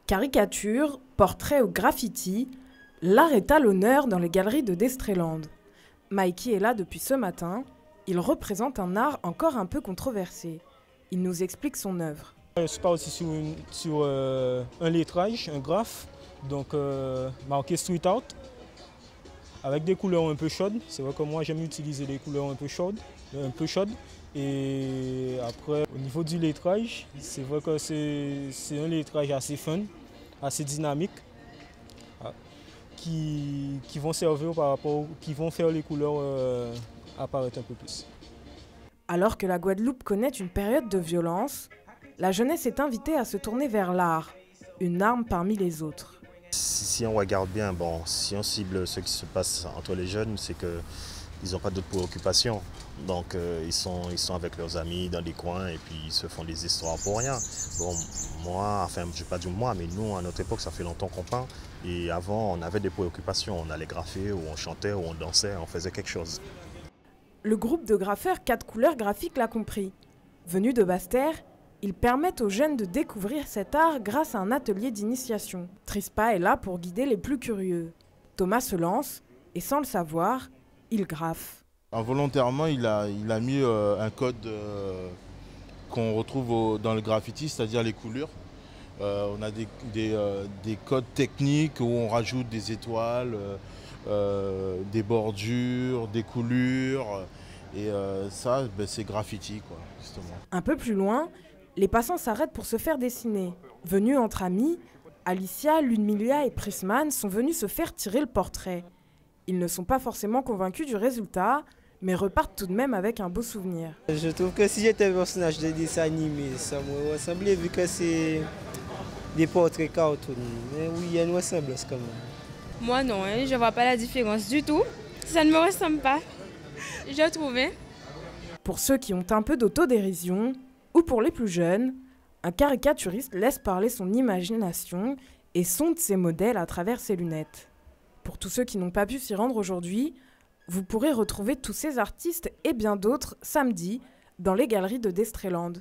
Caricature, portrait ou graffiti, l'art est à l'honneur dans les galeries de Destréland. Mikey est là depuis ce matin. Il représente un art encore un peu controversé. Il nous explique son œuvre. Je suis aussi sur un lettrage, un graphe, donc marqué street art, avec des couleurs un peu chaudes. C'est vrai que moi j'aime utiliser des couleurs un peu chaudes. Et après, au niveau du lettrage, c'est vrai que c'est un lettrage assez fun, assez dynamique, qui vont servir qui vont faire les couleurs apparaître un peu plus. Alors que la Guadeloupe connaît une période de violence, la jeunesse est invitée à se tourner vers l'art, une arme parmi les autres. Si on regarde bien, bon, si on cible ce qui se passe entre les jeunes, c'est qu'ils n'ont pas d'autres préoccupations. Donc ils sont avec leurs amis dans des coins et puis ils se font des histoires pour rien. Bon, moi, enfin je ne vais pas dire moi, mais nous à notre époque ça fait longtemps qu'on peint. Et avant on avait des préoccupations, on allait graffer, ou on chantait, ou on dansait, on faisait quelque chose. Le groupe de graffeurs 4 couleurs graphiques l'a compris. Venus de Basse-Terre, ils permettent aux jeunes de découvrir cet art grâce à un atelier d'initiation. Trispa est là pour guider les plus curieux. Thomas se lance et sans le savoir, il graffe. Involontairement, il a mis un code qu'on retrouve dans le graffiti, c'est-à-dire les couleurs. On a des codes techniques où on rajoute des étoiles, des bordures, des coulures. Et ça, c'est graffiti, quoi, justement. Un peu plus loin, les passants s'arrêtent pour se faire dessiner. Venus entre amis, Alicia, Ludmilla et Prisman sont venus se faire tirer le portrait. Ils ne sont pas forcément convaincus du résultat, mais repartent tout de même avec un beau souvenir. Je trouve que si j'étais un personnage de dessin animé, ça me ressemblait vu que c'est des portraits cartoon. Mais oui, il y a une ressemblance quand même. Moi non, je ne vois pas la différence du tout. Ça ne me ressemble pas, je trouve. Pour ceux qui ont un peu d'autodérision, ou pour les plus jeunes, un caricaturiste laisse parler son imagination et sonde ses modèles à travers ses lunettes. Pour tous ceux qui n'ont pas pu s'y rendre aujourd'hui, vous pourrez retrouver tous ces artistes et bien d'autres samedi dans les galeries de Destréland.